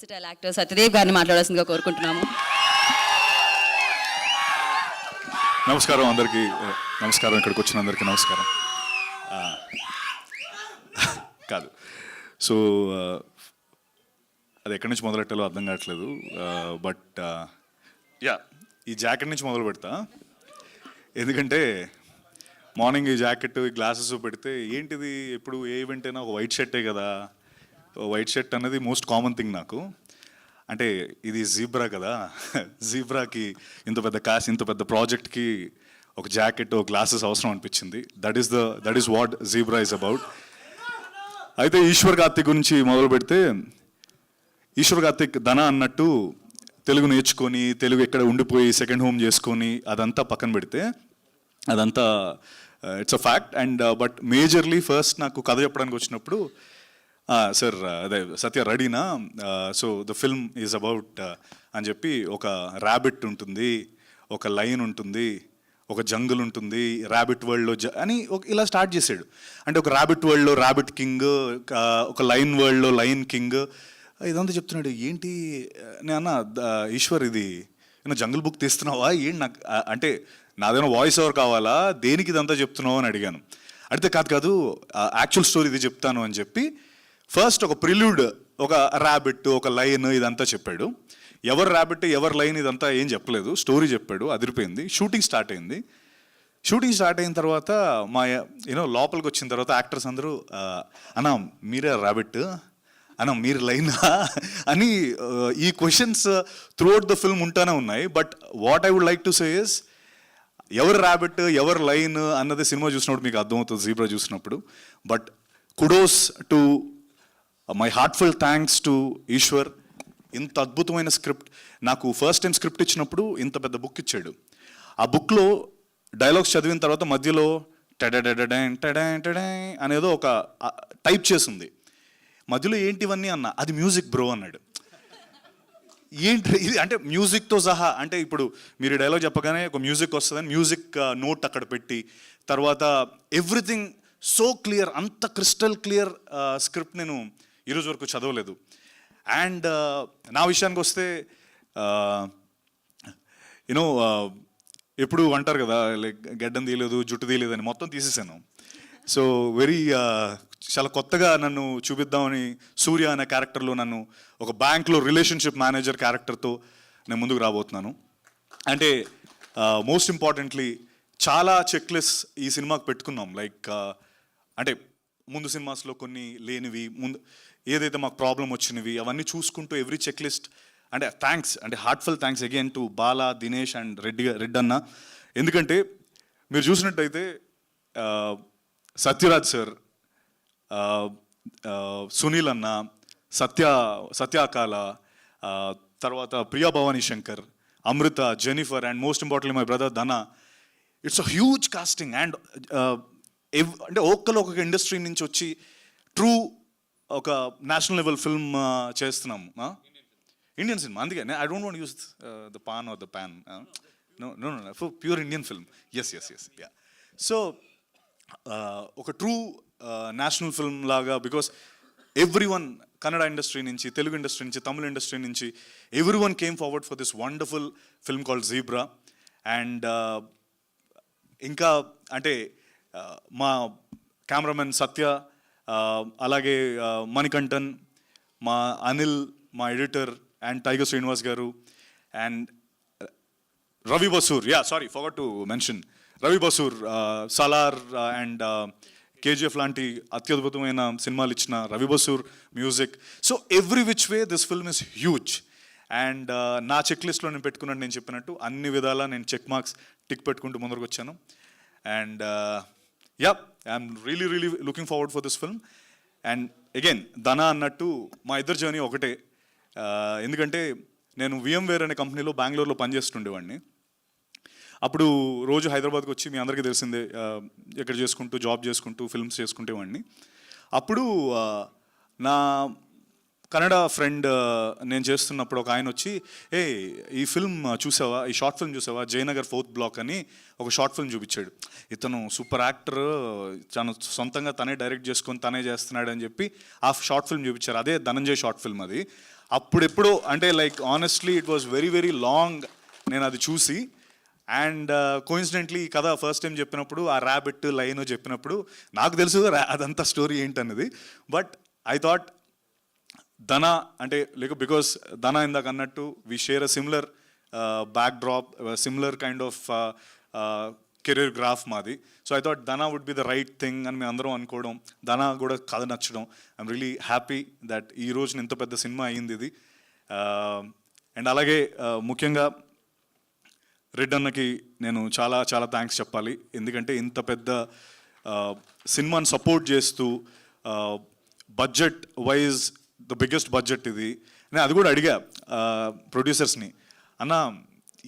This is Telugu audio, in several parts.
వర్సిటైల్ యాక్టర్ సత్యదేవ్ గారిని మాట్లాడాల్సిందిగా కోరుకుంటున్నాము. నమస్కారం అందరికీ. నమస్కారం, ఇక్కడికి వచ్చిన అందరికీ నమస్కారం. కాదు, సో అది ఎక్కడి నుంచి మొదలెట్టాలో అర్థం కావట్లేదు. బట్ యా, ఈ జాకెట్ నుంచి మొదలు పెడతా. ఎందుకంటే మార్నింగ్ ఈ జాకెట్, ఈ గ్లాసెస్ పెడితే ఏంటిది, ఎప్పుడు ఏ ఈవెంట్ అయినా ఒక వైట్ షర్టే కదా. వైట్ షర్ట్ అనేది మోస్ట్ కామన్ థింగ్ నాకు. అంటే ఇది జీబ్రా కదా, జీబ్రాకి ఇంత పెద్ద ప్రాజెక్ట్కి ఒక జాకెట్, ఒక గ్లాసెస్ అవసరం అనిపించింది. That is what zebra is about. అయితే ఈశ్వర్ కార్తిక్ గురించి మొదలు పెడితే, ఈశ్వర్ కార్తిక్ ధన అన్నట్టు తెలుగు నేర్చుకొని, తెలుగు ఎక్కడ ఉండిపోయి సెకండ్ హోమ్ చేసుకొని అదంతా పక్కన పెడితే, అదంతా it's a fact. And but majorly first నాకు కథ చెప్పడానికి వచ్చినప్పుడు, సార్ అదే సత్య రెడీనా, so the film is about అని చెప్పి, ఒక ర్యాబిట్ ఉంటుంది, ఒక లైన్ ఉంటుంది, ఒక జంగుల్ ఉంటుంది, ర్యాబిట్ వరల్డ్లో అని ఇలా స్టార్ట్ చేశాడు. అంటే ఒక ర్యాబిట్ వరల్డ్లో ర్యాబిట్ కింగ్, ఒక లైన్ వరల్డ్లో లైన్ కింగ్, ఇదంతా చెప్తున్నాడు. ఏంటి నేను ఈశ్వర్, ఇది నేను జంగుల్ బుక్ తీస్తున్నావా ఏంటి? నాకు అంటే నాదేమో వాయిస్ ఓవర్ కావాలా, దేనికి ఇదంతా చెప్తున్నావు అని అడిగాను. అడిగితే కాదు యాక్చువల్ స్టోరీ ఇది చెప్తాను అని చెప్పి ఫస్ట్ ఒక ప్రిల్యూడ్, ఒక ర్యాబిట్, ఒక లైన్ ఇదంతా చెప్పాడు. ఎవరు ర్యాబిట్, ఎవరు లైన్ ఇదంతా ఏం చెప్పలేదు, స్టోరీ చెప్పాడు. అదిరిపోయింది. షూటింగ్ స్టార్ట్ అయింది. షూటింగ్ స్టార్ట్ అయిన తర్వాత మా లోపలికి వచ్చిన తర్వాత యాక్టర్స్ అందరూ, అన్నా మీరే ర్యాబిట్, అన్నా మీరు లైనా అని ఈ క్వశ్చన్స్ త్రూఅవుట్ ద ఫిల్మ్ ఉంటానే ఉన్నాయి. But what I would like to say is, ఎవరు ర్యాబిట్, ఎవరు లైన్ అన్నది సినిమా చూసినప్పుడు మీకు అర్థమవుతుంది, జీబ్రా చూసినప్పుడు. But kudos to my heartful thanks to Eshwar. ఇంత అద్భుతమైన స్క్రిప్ట్ నాకు ఫస్ట్ టైం స్క్రిప్ట్ ఇచ్చినప్పుడు ఇంత పెద్ద బుక్ ఇచ్చాడు. ఆ బుక్లో డైలాగ్స్ చదివిన తర్వాత మధ్యలో టెడెడెడెన్ టెడెన్ టెడెన్ అనేదో ఒక టైప్ చేసింది. మధ్యలో ఏంటివన్నీ అన్న, అది మ్యూజిక్ బ్రో అన్నాడు. ఏంటి ఇది అంటే మ్యూజిక్తో సహా, అంటే ఇప్పుడు మీరు డైలాగ్ చెప్పగానే ఒక మ్యూజిక్ వస్తుందని మ్యూజిక్ నోట్ అక్కడ పెట్టి, తర్వాత ఎవ్రీథింగ్ సో క్లియర్, అంత క్రిస్టల్ క్లియర్ స్క్రిప్ట్ నేను ఈరోజు వరకు చదవలేదు. అండ్ నా విషయానికి వస్తే, యూనో ఎప్పుడు అంటారు కదా, లైక్ గడ్డం తీయలేదు, జుట్టు తీయలేదు అని, మొత్తం తీసేసాను. సో చాలా కొత్తగా నన్ను చూపిద్దామని సూర్య అనే క్యారెక్టర్లో నన్ను ఒక బ్యాంక్లో రిలేషన్షిప్ మేనేజర్ క్యారెక్టర్తో నేను ముందుకు రాబోతున్నాను. అంటే మోస్ట్ ఇంపార్టెంట్లీ చాలా చెక్ లిస్ట్ ఈ సినిమాకి పెట్టుకున్నాం. లైక్ అంటే ముందు సినిమాస్లో కొన్ని లేనివి, ముందు ఏదైతే మాకు ప్రాబ్లం వచ్చినవి అవన్నీ చూసుకుంటూ ఎవ్రీ చెక్ లిస్ట్. అంటే థ్యాంక్స్, అంటే heartful thanks again to Bala, Dinesh and Reddy అన్న. ఎందుకంటే మీరు చూసినట్టయితే సత్యరాజ్ సార్, సునీల్ అన్న, సత్యాకాల, తర్వాత Priya Bhavani Shankar, Amrita, Jennifer, and most importantly my brother Dhana. It's a huge casting. And అంటే ఒక్కొక్క ఇండస్ట్రీ నుంచి వచ్చి ట్రూ ఒక నేషనల్ లెవెల్ ఫిల్మ్ చేస్తున్నాము. ఇండియన్ సినిమా, అందుకే I don't want use the pan or the pan, no for pure Indian film. Yes yeah. So ఒక ట్రూ నేషనల్ ఫిల్మ్ లాగా, because everyone, Kannada industry నుంచి, తెలుగు ఇండస్ట్రీ నుంచి, తమిళ ఇండస్ట్రీ నుంచి, every one came forward for this wonderful film called zebra. And ఇంకా అంటే మా కెమెరామెన్ సత్య, అలాగే మణికంఠన్, మా అనిల్, మా ఎడిటర్ అండ్ టైగర్ శ్రీనివాస్ గారు, and Ravi Basur, forgot to mention Ravi Basur, Salaar and KGF లాంటి అత్యద్భుతమైన సినిమాలు ఇచ్చిన Ravi Basur music. So every which way this film is huge. And నా చెక్ లిస్ట్లో నేను పెట్టుకున్నట్టు, నేను చెప్పినట్టు అన్ని విధాలా నేను చెక్ మార్క్స్ టిక్ పెట్టుకుంటూ ముందరకు వచ్చాను. And I'm really looking forward for this film. And again ధన అన్నట్టు మా ఇద్దరు జర్నీ ఒకటే. ఎందుకంటే నేను VMware అనే కంపెనీలో బెంగళూరులో పనిచేస్తుండేవాడిని. అప్పుడు రోజు హైదరాబాద్కి వచ్చి, మీ అందరికీ తెలిసిందే, ఎక్కడ చేసుకుంటూ జాబ్ చేసుకుంటూ ఫిల్మ్స్ చేసుకుంటేవాడిని. అప్పుడు నా కన్నడ ఫ్రెండ్ నేను చేస్తున్నప్పుడు ఒక ఆయన వచ్చి, ఈ ఫిల్మ్ చూసావా, ఈ షార్ట్ ఫిల్మ్ చూసావా, జయనగర్ 4th బ్లాక్ అని ఒక షార్ట్ ఫిల్మ్ చూపించాడు. ఇతను సూపర్ యాక్టర్, తను సొంతంగా తనే డైరెక్ట్ చేసుకొని తనే చేస్తున్నాడు అని చెప్పి ఆ షార్ట్ ఫిల్మ్ చూపించారు. అదే ధనంజయ్ షార్ట్ ఫిల్మ్. అది అప్పుడెప్పుడో అంటే like honestly it was very very long నేను అది చూసి. అండ్ కోయిన్సిడెంట్లీ ఈ కథ ఫస్ట్ టైం చెప్పినప్పుడు ఆ ర్యాబిట్ లైన్ చెప్పినప్పుడు నాకు తెలుసు అదంతా స్టోరీ ఏంటన్నది. బట్ ఐ థాట్ ధన అంటే బికాస్ ధన ఇందాక అన్నట్టు we share a similar backdrop, similar kind of career graph మాది. So I thought Dhana would be the right thing అని మేము అందరం అనుకోవడం, ధన కూడా కథ నచ్చడం. ఐఎమ్ రియలీ హ్యాపీ దట్ ఈ రోజున ఇంత పెద్ద సినిమా అయ్యింది ఇది. అండ్ అలాగే ముఖ్యంగా రెడ్ అన్నకి నేను చాలా చాలా థ్యాంక్స్ చెప్పాలి. ఎందుకంటే ఇంత పెద్ద సినిమాని సపోర్ట్ చేస్తూ budget wise the biggest budget ఇది. నేను అది కూడా అడిగా ప్రొడ్యూసర్స్ని, అన్న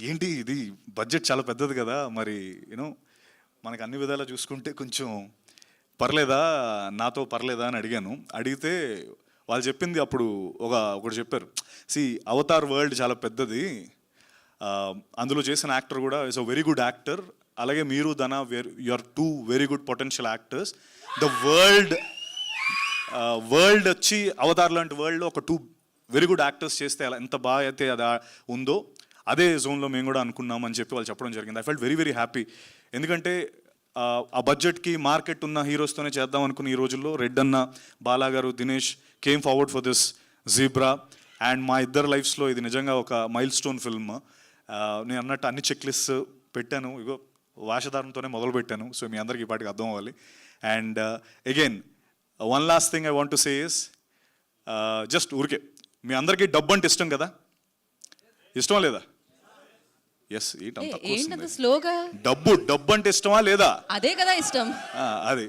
ఏంటి ఇది బడ్జెట్ చాలా పెద్దది కదా, మరి యూనో మనకు అన్ని విధాలా చూసుకుంటే కొంచెం పర్లేదా, నాతో పర్లేదా అని అడిగాను. అడిగితే వాళ్ళు చెప్పింది అప్పుడు ఒకటి చెప్పారు, అవతార్ వరల్డ్ చాలా పెద్దది, అందులో చేసిన యాక్టర్ కూడా is a very good actor, అలాగే మీరు Dhana you are too very good potential actors. The world వచ్చి అవతార్ లాంటి వరల్డ్లో ఒక 2 వెరీ గుడ్ యాక్టర్స్ చేస్తే అలా ఎంత బాగా అయితే అది ఉందో అదే జోన్లో మేము కూడా అనుకున్నామని చెప్పి వాళ్ళు చెప్పడం జరిగింది. I felt very very happy. ఎందుకంటే ఆ బడ్జెట్కి మార్కెట్ ఉన్న హీరోస్తోనే చేద్దాం అనుకున్న ఈ రోజుల్లో రెడ్ అన్న, బాలా గారు, Dinesh came forward for this zebra. And మా ఇద్దరు లైఫ్స్లో ఇది నిజంగా ఒక మైల్ స్టోన్ ఫిల్మ్. నేను అన్నట్టు అన్ని చెక్ లిస్ట్ పెట్టాను, ఇగో వేషధారణతోనే మొదలు పెట్టాను. సో మీ అందరికీ ఈ పాటికి అర్థం అవ్వాలి. And again one last thing I want to say is just ఊరికే మీ అందరికీ డబ్బు అంటే ఇష్టం కదా, ఇష్టమా లేదా? ఎస్, ఏంటంత స్లోగా డబ్బు అంటే ఇష్టమా లేదా? అదే కదా ఇష్టం. అది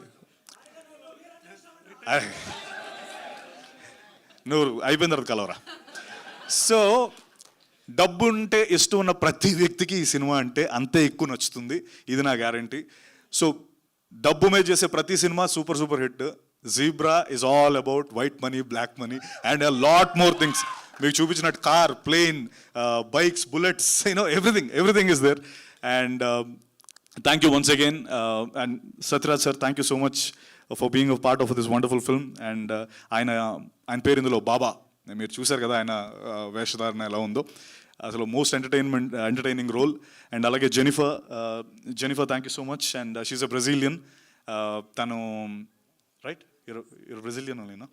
నువ్వు అయిపోయిన తర్వాత కలవరా. సో డబ్బు ఉంటే ఇష్టం ఉన్న ప్రతి వ్యక్తికి ఈ సినిమా అంటే అంతే ఎక్కువ నచ్చుతుంది, ఇది నా గ్యారంటీ. సో డబ్బు మీద చేసే ప్రతి సినిమా super super hit. Zebra is all about white money, black money and a lot more things. మీకు చూపించినట్టు car, plane, bikes, bullets, everything is there. And thank you once again. And Sathyaraj sir, thank you so much for being a part of this wonderful film. And ఆయన పేరు ఇందులో బాబా, మీరు చూశారు కదా ఆయన వేషధారణ ఎలా ఉందో, అసలు మోస్ట్ ఎంటర్టైనింగ్ రోల్. అండ్ అలాగే Jennifer thank you so much. And she's a Brazilian. తను right, you're Brazilian only, no?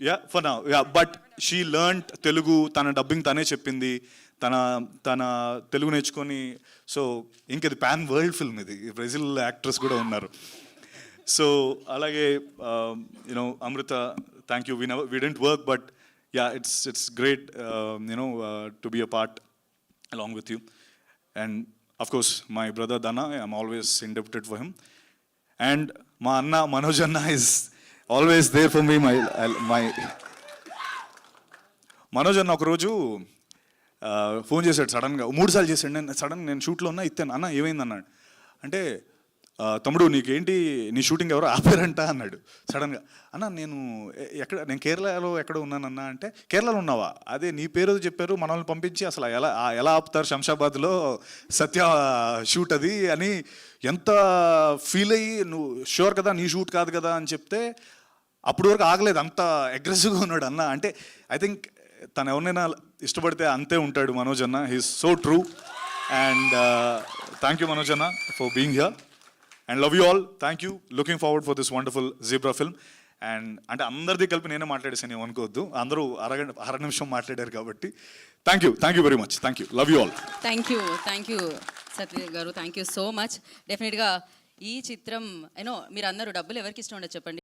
Yeah, for now. Yeah, but she learned Telugu. తన డబ్బింగ్ తనే చెప్పింది, తన తెలుగు నేర్చుకొని. సో ఇంకది పాన్ వరల్డ్ ఫిల్మ్, ఇది బ్రెజిల్ యాక్ట్రెస్ కూడా ఉన్నారు. సో అలాగే you know Amrutha, thank you. We didn't work, but yeah, it's great to be a part along with you. And of course my brother Dana, I'm always indebted for him. And మా అన్న మనోజ్ అన్న is always there for me. my Manoj అన్న ఒకరోజు ఫోన్ చేశాడు సడన్గా, 3 సార్లు చేశాడు. నేను షూట్లో ఉన్నా, ఇస్తాను అన్న ఏమైంది అన్నాడు. అంటే తమ్ముడు నీకేంటి, నీ షూటింగ్ ఎవరో ఆపారంట అన్నాడు సడన్గా. అన్న నేను కేరళలో ఎక్కడ ఉన్నానన్నా అంటే, కేరళలో ఉన్నావా, అదే నీ పేరు చెప్పారు, మనల్ని పంపించి అసలు ఎలా ఆపుతారు శంషాబాద్లో, సత్య షూట్ అది అని ఎంత ఫీల్ అయ్యి, నువ్వు షూర్ కదా నీ షూట్ కాదు కదా అని చెప్తే అప్పటి వరకు ఆగలేదు, అంత అగ్రెసివ్గా ఉన్నాడు అన్న. అంటే ఐ థింక్ తను ఎవరినైనా ఇష్టపడితే అంతే ఉంటాడు మనోజ్ అన్న. He's so true. And thank you Manoj అన్న for being here. And love you all. Thank you. Looking forward for this wonderful Zebra film. And అంటే అందరిది కలిపి నేనే మాట్లాడేసాను, ఏం అనుకోవద్దు, అందరూ అర నిమిషం మాట్లాడారు కాబట్టి thank you very much. Thank you. Love you all. Thank you Satya గారు, థ్యాంక్ యూ సో మచ్. డెఫినెట్గా ఈ చిత్రం మీరు అందరూ డబ్బులు ఎవరికి ఇష్టం ఉండదు చెప్పండి.